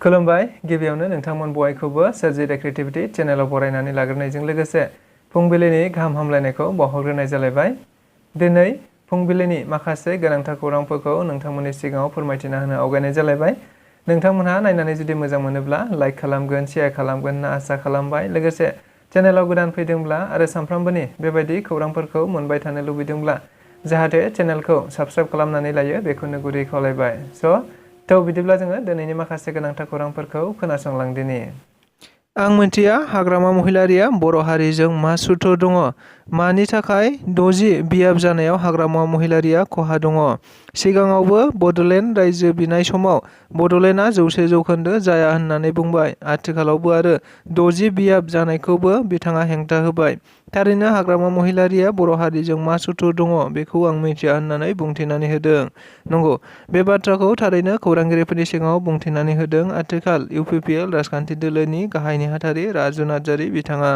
खुलुमबाय गिबियावनो नोंथांमोन बयखौबो सोरजिदा क्रिएटिभिटी चेनेलाव बरायनानै लाग्रोनायजों लोगोसे फुंबिलिनि गाहाम हामलायनायखौ बावहरग्रोनाय जालायबाय। दिनै फुंबिलिनि माखासे गोनांथार खौरांफोरखौ नोंथांमोननि सिगाङाव फोरमायथिना होनो आवगायनाय जालायबाय। नोंथांमोनहा नायनानै जुदि मोजां मोनोब्ला लाइक खालामगोन, शेयार खालामगोन होनना आसा खालामबाय। लोगोसे चेनेलाव गोदान फैदोंब्ला आरो सानफ्रामबोनि बेबायदि खौरांफोरखौ मोनबाय थानो लुबैदोंब्ला जाहाथे चेनेलखौ साबस्क्राइब खालामनानै लायो बेखौनो गुरै खावलायबाय। बिदिब्ला जोङो दिनैनि माखासे गोनांथार खौरांफोरखौ खोनासंलांदिनि। आं मिथिया हाग्रामा महिलारिया बर' हारिजों मा सुथुर दङ, मानि थाखाय 60 बियाब जानायाव हाग्रामा महिलारिया खहा दङ। सिगाङावबो बड'लेण्ड रायजो बिनाय समाव बड'लेण्डआ 100% जाया होननानै बुंबाय। आथिखालावबो आरो 60 बियाब जानायखौबो बिथाङा हेंथा होबाय। थारैनो हाग्रामा महिलारिया बर' हारिजों मा सुथुर दङ बेखौ आं मिथिया होननानै बुंथिनानै होदों। नंगौ, बे बाथ्राखौ थारैनो खौरांगिरिफोरनि सिगाङाव बुंथिनानै होदों आथिखाल इउपिपिएल राजखान्थि दोलोनि गाहाय नेहाथारि राजु नार्जारि बिथाङा।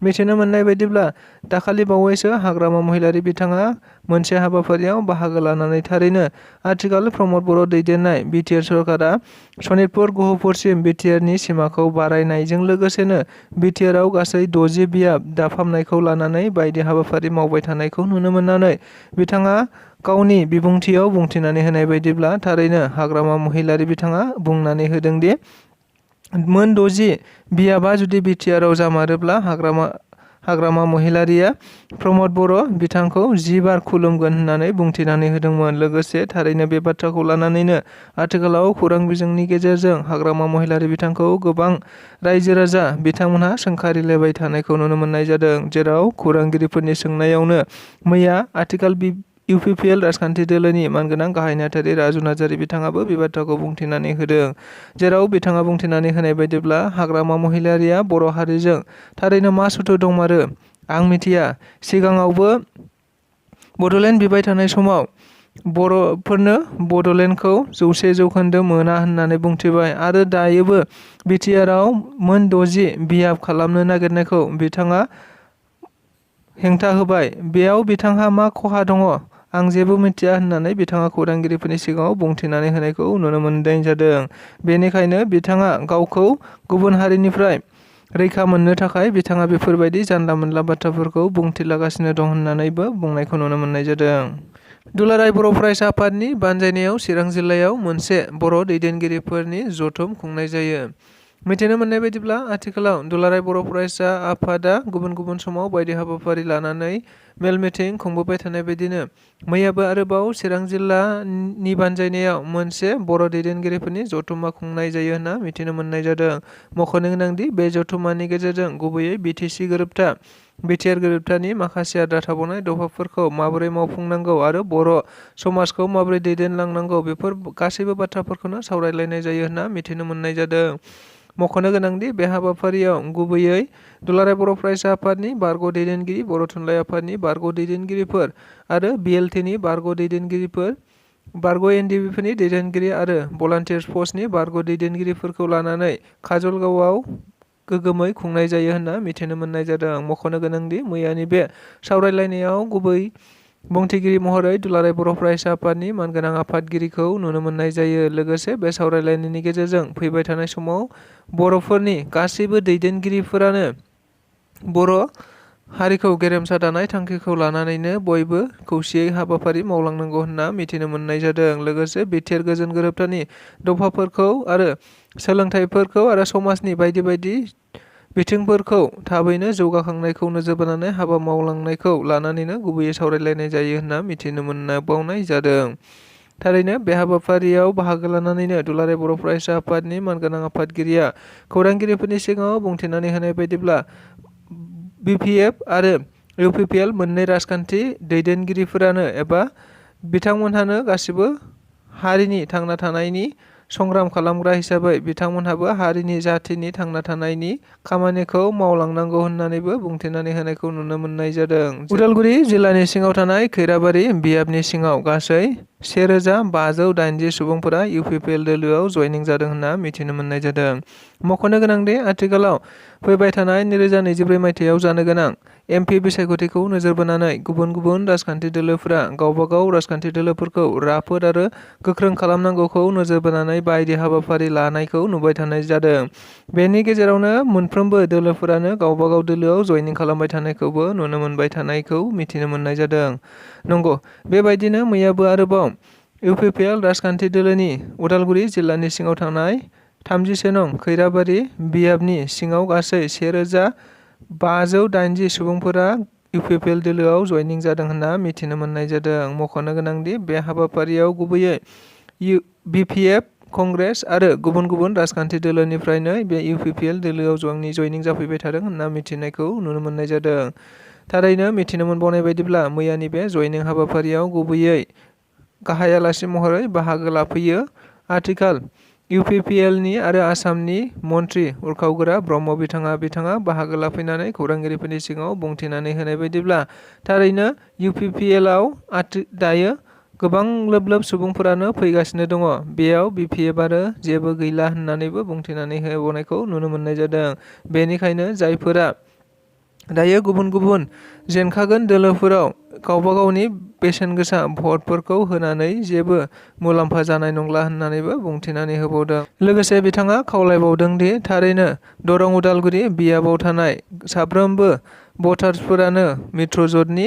मिथिनो मोननाय बायदिब्ला दाखालि बावैसो हाग्रामा महिलारि बिथाङा मोनसे हाबाफारियाव बाहागो लानानै थारैनो आथिखाल प्रमद बर' दैदेननाय बिटिआर सरकारा सनितपुर गहपुरसिम बिटिआरनि सिमाखौ बारायनायजों लोगोसेनो बिटिआरआव गासै 60 बियाब दाफामनायखौ लानानै बायदि हाबाफारि मावबाय थानायखौ नुनो मोननानै बिथाङा गावनि बिबुंथियाव बुंथिनानै होनाय बायदिब्ला थारैनो हाग्रामा महिलारि बिथाङा बुंनानै होदोंदि मोन 60 बियाबा जुदि बिटिआरआव जामारोब्ला हाग्रामा महिलारिया प्रमद बर' बिथांखौ 10 बार खुलुमगोन होननानै बुंथिनानै होदोंमोन। लोगोसे थारैनो बे बाथ्राखौ लानानैनो आथिखालाव खौरां बिजोंनि गेजेरजों हाग्रामा महिलारि बिथांखौ गोबां रायजो राजा बिथांमोनहा सोंखारिलायबाय थानायखौ नुनो मोननाय जादों। जेराव खौरांगिरिफोरनि सोंनायावनो मैया आथिखाल इउपिपिएल राजखान्थि दोलोनि मानगोनां गाहाय नेहाथारि राजु नार्जारि बिथाङाबो बे बाथ्राखौ बुंथिनानै होदों। जेराव बिथाङा बुंथिनानै होनाय बायदिब्ला हाग्रामा महिलारिया बर' हारिजों थारैनो मा सुथुर दंमारो आं मिथिया। सिगाङावबो बड'लेण्ड बिबाय थानाय समाव बर'फोरनो बड'लेण्डखौ 100% मोना होननानै बुंथिबाय आरो दायोबो बिटिआरआव मोन 60 बियाब खालामनो नागिरनायखौ बिथाङा हेंथा होबाय। बेयाव बिथांहा मा खहा दङ आं जेबो मिथिया होननानै बिथाङा खौरांगिरिफोरनि सिगाङाव बुंथिनानै होनायखौ नुनो मोननाय जादों। बेनिखायनो बिथाङा गावखौ गुबुन हारिनिफ्राय रैखा मोननो थाखाय बिथाङा बेफोरबायदि जानला मोनला बाथ्राफोरखौ बुंथिलागासिनो दं होननानैबो बुंनायखौ नुनो मोननाय जादों। दुलाराय बर' फरायसा आफादनि बानजायनायाव चिरां जिल्लायाव मोनसे बर' दैदेनगिरिफोरनि जथुम खुंनाय जायो। मिथिनो मोननाय बायदिब्ला आथिखालाव दुलाराय बर' फरायसा आफादा गुबुन गुबुन समाव बायदि हाबाफारि लानानै मेल मिटिं खुंबोबाय थानाय बायदिनो मैयाबो आरोबाव चिरां जिल्लानि बानजायनायाव मोनसे बर' दैदेनगिरिफोरनि जथुम्मा खुंनाय जायो होनना मिथिनो मोननाय जादों। मख'नो गोनांदि बे जथुम्मानि गेजेरजों गुबैयै बिटिसि गोरोबथा, बिटिआर गोरोबथानि माखासे आद्रा थाबावनाय दफाफोरखौ माबोरै मावफुंनांगौ आरो बर' समाजखौ माबोरै दैदेनलांनांगौ बेफोर गासैबो बाथ्राफोरखौनो सावरायलायनाय जायो होनना मिथिनो मोननाय जादों। मख'नो गोनांदि बे हाबाफारियाव गुबैयै दुलाराय बर' फरायसा आफादनि बारग' दैदेनगिरि, बर' थुनलाइ आफादनि बारग' दैदेनगिरिफोर आरो बिएलटिनि बारग' दैदेनगिरिफोर, बारग' एनडिबिफोरनि दैदेनगिरि आरो भलान्टियार्स फर्सनि बारग' दैदेनगिरिफोरखौ लानानै काजलगावआव गोगोमै खुंनाय जायो होनना मिथिनो मोननाय जादों। मख'नो गोनांदि मैयानि बे सावरायलायनायाव गुबै बुंथिगिरि महरै दुलाराय बर' फरायसा आफादनि मानगोनां आफादगिरिखौ नुनो मोननाय जायो। लोगोसे बे सावरायलायनायनि गेजेरजों फैबाय थानाय समाव बर'फोरनि गासैबो दैदेनगिरिफोरानो बर' हारिखौ गेरेमसा दानाय थांखिखौ लानानैनो बयबो खौसेयै हाबाफारि मावलांनांगौ होनना मिथिनो मोननाय जादों। लोगोसे बिटिआर गोजोन गोरोबथानि दफाफोरखौ आरो सोलोंथाइफोरखौ आरो समाजनि बायदि बायदि बिथिंफोरखौ थाबैनो जौगाखांनायखौ नोजोर बोनानै हाबा मावलांनायखौ लानानैनो गुबैयै सावरायलायनाय जायो होनना मिथिनो मोनबावनाय जादों। थारैनो बे हाबाफारियाव बाहागो लानानैनो दुलाराय बर' फरायसा आफादनि मानगोनां आफादगिरिया खौरांगिरिफोरनि सिगाङाव बुंथिनानै होनाय बायदिब्ला बिपिएफ आरो इउपिपिएल मोननै राजखान्थि दैदेनगिरिफोरानो एबा बिथांमोनहानो गासिबो हारिनि थांना थानायनि संग्राम खालामग्रा हिसाबै बिथांमोनहाबो हारिनि जाथिनि थांना थानायनि खामानिखौ मावलांनांगौ होननानैबो बुंथिनानै होनायखौ नुनो मोननाय जादों। उदालगुरि जिल्लानि सिङाव थानाय खैराबारि बियाबनि सिङाव गासै 1580 सुबुंफोरा इउपिपिएल दोलोआव जयनिं जादों होनना मिथिनो मोननाय जादों। मख'नो गोनांदि आथिखालाव फैबाय थानाय 2024 मायथाइयाव जानो गोनां एमपि बिसायख'थिखौ नोजोर बोनानै गुबुन गुबुन राजखान्थि दोलोफोरा गावबा गाव राजखान्थि दोलोफोरखौ राफोद आरो गोख्रों खालामनांगौखौ नोजोर बोनानै बायदि हाबाफारि लानायखौ नुबाय थानाय जादों। बेनि गेजेरावनो मोनफ्रोमबो दोलोफोरानो गावबा गाव दोलोआव जयनिं खालामबाय थानायखौबो नुनो मोनबाय थानायखौ मिथिनो मोननाय जादों। नंगौ, बेबायदिनो मैयाबो आरोबाव इउपिपिएल राजखान्थि दोलोनि उदालगुरि जिल्लानि सिङाव थानाय 37 नं खैराबारि बियाबनि सिङाव गासै 1580 सुबुंफोरा इउपिपिएल दोलोआव जयनिं जादों होनना मिथिनो मोननाय जादों। मख'नो गोनांदि बे हाबाफारियाव गुबैयै बिपिएफ, कंग्रेस आरो गुबुन गुबुन राजखान्थि दोलोनिफ्रायनो बे इउपिपिएल दोलोआव जयनिं जाफैबाय थादों होनना मिथिनायखौ नुनो मोननाय जादों। थारैनो मिथिनो मोनबावनाय बायदिब्ला मैयानि बे जयनिं हाबाफारियाव गुबैयै गाहाय आलासि महरै बाहागो लाफैयो आथिखाल इउपिपिएलनि आरो आसामनि मन्त्रि उर्खावगोरा ब्रह्म बिथाङा बाहागो लाफैनानै खौरांगिरिफोरनि सिगाङाव बुंथिनानै होनाय बायदिब्ला थारैनो इउपिपिएलआव दायो गोबां लोब लोब सुबुंफोरानो फैगासिनो दङ। बेयाव बिपिएफ आरो जेबो गैला होननानैबो बुंथिनानै होबावनायखौ नुनो मोननाय जादों। बेनिखायनो जायफोरा दायो गुबुन गुबुन जेनखागोन दोलोफोराव गावबा गावनि बेसेन गोसा भटफोरखौ होनानै जेबो मुलाम्फा जानाय नंला होननानैबो बुंथिनानै होबावदों। लोगोसे बिथाङा खावलायबावदों दि थारैनो दरं उदालगुरि बियाबाव थानाय साफ्रोमबो भटार्सफोरानो मित्र ज'टनि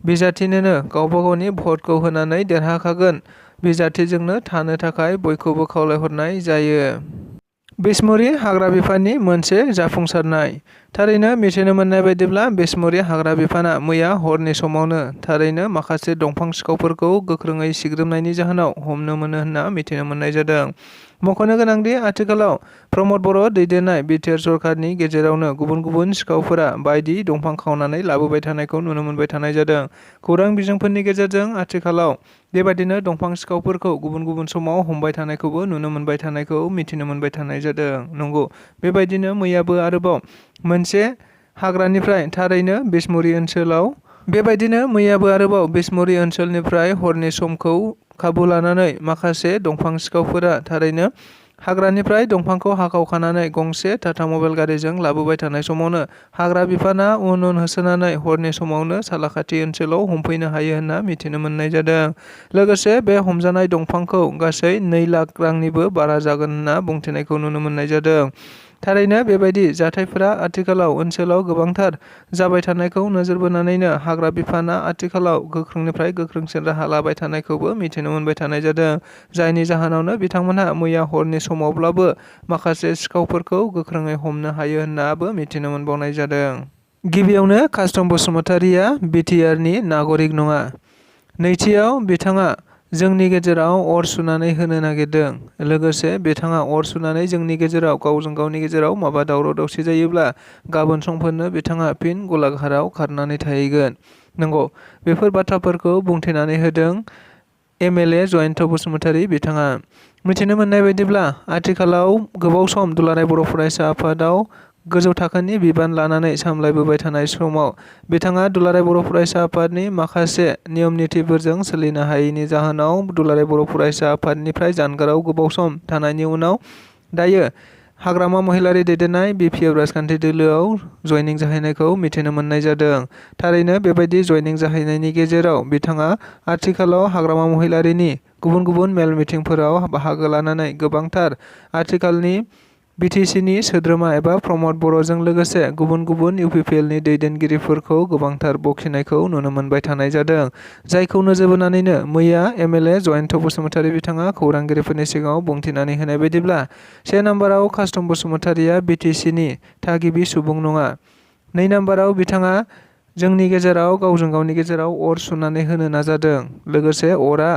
बिजाथिनोनो गावबा गावनि भटखौ होनानै देरहाखागोन बिजाथिजोंनो थानो थाखाय बयखौबो खावलायहरनाय जायो। बिसमुरि हाग्रा बिफाननि मोनसे जाफुंसारनाय। थारैनो मिथिनो मोननाय बायदिब्ला बिसमुरि हाग्रा बिफाना मैया हरनि समावनो थारैनो माखासे दंफां सिखावफोरखौ गोख्रोङै सिग्रोमनायनि जाहोनाव हमनो मोनो होनना मिथिनो मोननाय जादों। मख'नो गोनांदि आथिखालाव प्रमद बर' दैदेननाय बिटिआर सरकारनि गेजेरावनो गुबुन गुबुन सिखावफोरा बायदि दंफां खावनानै लाबोबाय थानायखौ नुनो मोनबाय थानाय जादों। खौरां बिजोंफोरनि गेजेरजों आथिखालाव बेबादिनो दंफां सिखावफोरखौ गुबुन गुबुन समाव हमबाय थानायखौबो नुनो मोनबाय थानायखौ मिथिनो मोनबाय थानाय जादों। नंगौ, बेबायदिनो मैयाबो आरोबाव मोनसे हाग्रानिफ्राय थारैनो बिसमुरि ओनसोलनिफ्राय हरनि समखौ खाबु लानानै माखासे दंफां सिखावफोरा थारैनो हाग्रानिफ्राय दंफांखौ हाखावखानानै गंसे टाटा मबाइल गारिजों लाबोबाय थानाय समावनो हाग्रा बिफाना उन होसोनानै हरनि समावनो सालाखाथि ओनसोलाव हमफैनो हायो होनना मिथिनो मोननाय जादों। लोगोसे बे हमजानाय दंफांखौ गासै 2 लाख रांनिबो बारा जागोन होनना बुंथिनायखौ नुनो मोननाय जादों। थारैनो बेबायदि जाथायफोरा आथिखालाव ओनसोलाव गोबांथार जाबाय थानायखौ नोजोर बोनानैनो हाग्रा बिफाना आथिखालाव गोख्रोंनिफ्राय गोख्रोंसिन राहा लाबाय थानायखौबो मिथिनो मोनबाय थानाय जादों। जायनि जाहोनावनो बिथांमोनहा मैया हरनि समावब्लाबो माखासे सिखावफोरखौ गोख्रोङै हमनो हायो होननाबो मिथिनो मोनबावनाय जादों। गिबियावनो कास्टम बसुमतारिया बिटिआरनि नागरिक नङा। नैथियाव बिथाङा जोंनि गेजेराव अर सुनानै होनो नागिरदों। लोगोसे बिथाङा अर सुनानै जोंनि गेजेराव गावजों गावनि गेजेराव माबा दावराव दावसि जायोब्ला गाबोन समफोरनो बिथाङा फिन गलाघाटआव खारनानै थाहैगोन। नंगौ, बेफोर बाथ्राफोरखौ बुंथिनानै होदों एमएलए जयन्त बसुमतारी बिथाङा। मिथिनो मोननाय बायदिब्ला आथिखालाव गोबाव सम दुलाराय बर' फरायसा आफादाव गोजौ थाखोनि बिबान लानानै सामलायबोबाय थानाय समाव बिथाङा दुलाराय बर' फरायसा आफादनि माखासे नियम नितिफोरजों सोलिनो हायैनि जाहोनाव दुलाराय बर' फरायसा आफादनिफ्राय जानगाराव गोबाव सम थानायनि उनाव दायो हाग्रामा महिलारि दैदेननाय बिपिएफ राजखान्थि दोलोआव जयनिं जाहैनायखौ मिथिनो मोननाय जादों। थारैनो बेबायदि जयनिं जाहैनायनि गेजेराव बिथाङा आथिखालाव हाग्रामा महिलारिनि गुबुन गुबुन मेल मिथिंफोराव बाहागो लानानै गोबांथार आथिखालनि बिटिसिनि सोद्रोमा एबा प्रमद बर'जों लोगोसे गुबुन गुबुन इउपिपिएलनि दैदेनगिरिफोरखौ गोबांथार बखिनायखौ नुनो मोनबाय थानाय जादों। जायखौ नोजोर बोनानैनो मैया एमएलए जयन्त बसुमतारी बिथाङा खौरांगिरिफोरनि सिगाङाव बुंथिनानै होनाय बायदिब्ला 1 नाम्बाराव कास्टम बसुमतारिया बिटिसिनि थागिबि सुबुं नङा। 2 नाम्बाराव बिथाङा जोंनि गेजेराव गावजों गावनि गेजेराव अर सुनानै होनो नाजादों। लोगोसे अरा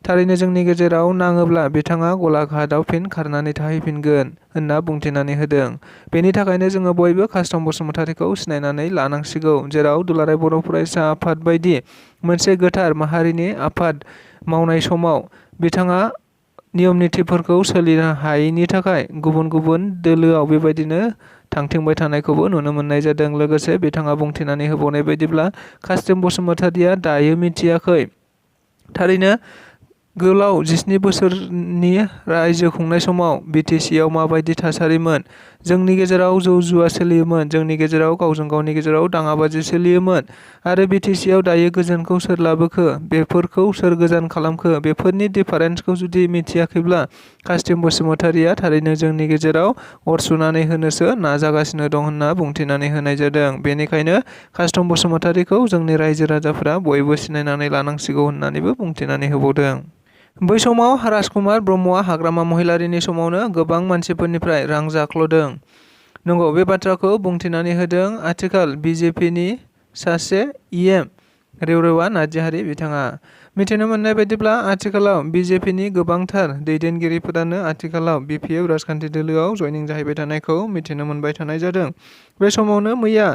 थारैनो जोंनि गेजेराव नाङोब्ला बिथाङा गलाघाटआव फिन खारनानै थाहैफिनगोन होनना बुंथिनानै होदों। बेनि थाखायनो जोङो बयबो कास्टम बसुमतारीखौ सिनायनानै लानांसिगौ, जेराव दुलाराय बर' फरायसा आफाद बायदि मोनसे गोथार माहारिनि आफाद मावनाय समाव बिथाङा नियम नितिफोरखौ सोलिनो हायैनि थाखाय गुबुन गुबुन दोलोआव बेबायदिनो थांथिंबाय थानायखौबो नुनो मोननाय जादों। लोगोसे बिथाङा बुंथिनानै होबावनाय बायदिब्ला कास्टम बसुमतारिया दायो मिथियाखै थारैनो गोलाव 17 बोसोरनि रायजो खुंनाय समाव BTC-आव माबायदि थासारिमोन? जोंनि गेजेराव जौ जुवा सोलियोमोन, जोंनि गेजेराव गावजों गावनि गेजेराव दाङाबाजि सोलियोमोन। आरो BTC-आव दायो गोजोनखौ सोर लाबोखो? बेफोरखौ सोर गोजान खालामखो? बेफोरनि दिफारेन्सखौ जुदि मिथियाखैब्ला, कास्टिम बसुमतारीया थारैनो जोंनि गेजेराव अर सुनानै होनोसो नाजागासिनो दं होनना बुंथिनानै होनाय जादों। बेनिखायनो कास्टिम बसुमतारीखौ जोंनि रायजो राजाफोरा बयबो सिनायनानै लानांसिगौ होननानैबो बुंथिनानै होबावदों। बै समाव राजकुमार ब्रह्मआ हाग्रामा महिलारीनि समावनो गोबां मानसिफोरनिफ्राय रां जाख्ल'दों। नंगौ, बे बाथ्राखौ बुंथिनानै होदों आथिखाल BJPनि सासे EM रेवरेवा नार्जारी बिथाङा। मिथिनो मोननाय बायदिब्ला आथिखालाव BJPनि गोबांथार दैदेनगिरिफोरानो आथिखालाव BPF राजखान्थि दोलोआव जयनिं जाहैबाय थानायखौ मिथिनो मोनबाय थानाय जादों। बे समावनो मैया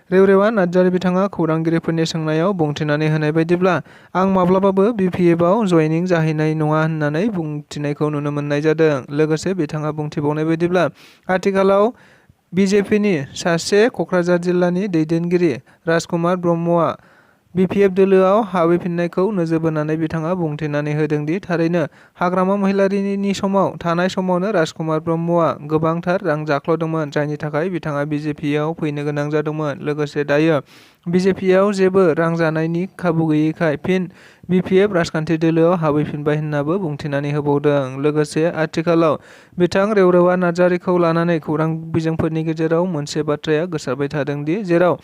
रेवरेवा नार्जारी बिथाङा खौरांगिरिफोरनि सोंनायाव बुंथिनानै होनाय बायदिब्ला, आं माब्लाबाबो BPF-आव जयनिं जाहैनाय नङा होननानै बुंथिनायखौ नुनो मोननाय जादों। लोगोसे बिथाङा बुंथिबावनाय बायदिब्ला, आथिखालाव BJPनि सासे क'क्राझार जिल्लानि दैदेनगिरि राजकुमार ब्रह्मआ BPF दोलोआव हाबहैफिननायखौ नोजोर बोनानै बिथाङा बुंथिनानै होदोंदि थारैनो हाग्रामा महिलारीनि समाव थानाय समावनो राजकुमार ब्रह्मआ गोबांथार रां जाख्ल'दोंमोन, जायनि थाखाय बिथाङा BJP-आव फैनो गोनां जादोंमोन। लोगोसे दायो BJP-आव जेबो रां जानायनि खाबु गैयैखाय फिन BPF राजखान्थि दोलोआव हाबहैफिनबाय होननाबो बुंथिनानै होबावदों। लोगोसे आथिखालाव बिथां रेवरेवा नार्जारीखौ लानानै खौरां बिजोंफोरनि गेजेराव मोनसे बाथ्राया गोसारबाय थादोंदि जेराव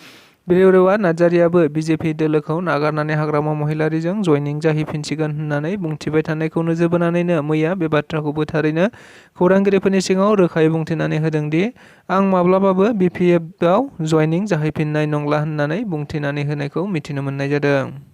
रेवरेवा नार्जारीआबो BJP दोलोखौ नागारनानै हाग्रामा महिलारीजों जयनिं जाहैफिनसिगोन होननानै बुंथिबाय थानायखौ नोजोर बोनानैनो मैया बे बाथ्राखौबो थारैनो खौरांगिरिफोरनि सिगाङाव रोखायै बुंथिनानै होदोंदि आं माब्लाबाबो BPF-आव जयनिं जाहैफिननाय नंला होननानै बुंथिनानै होनायखौ मिथिनो मोननाय जादों।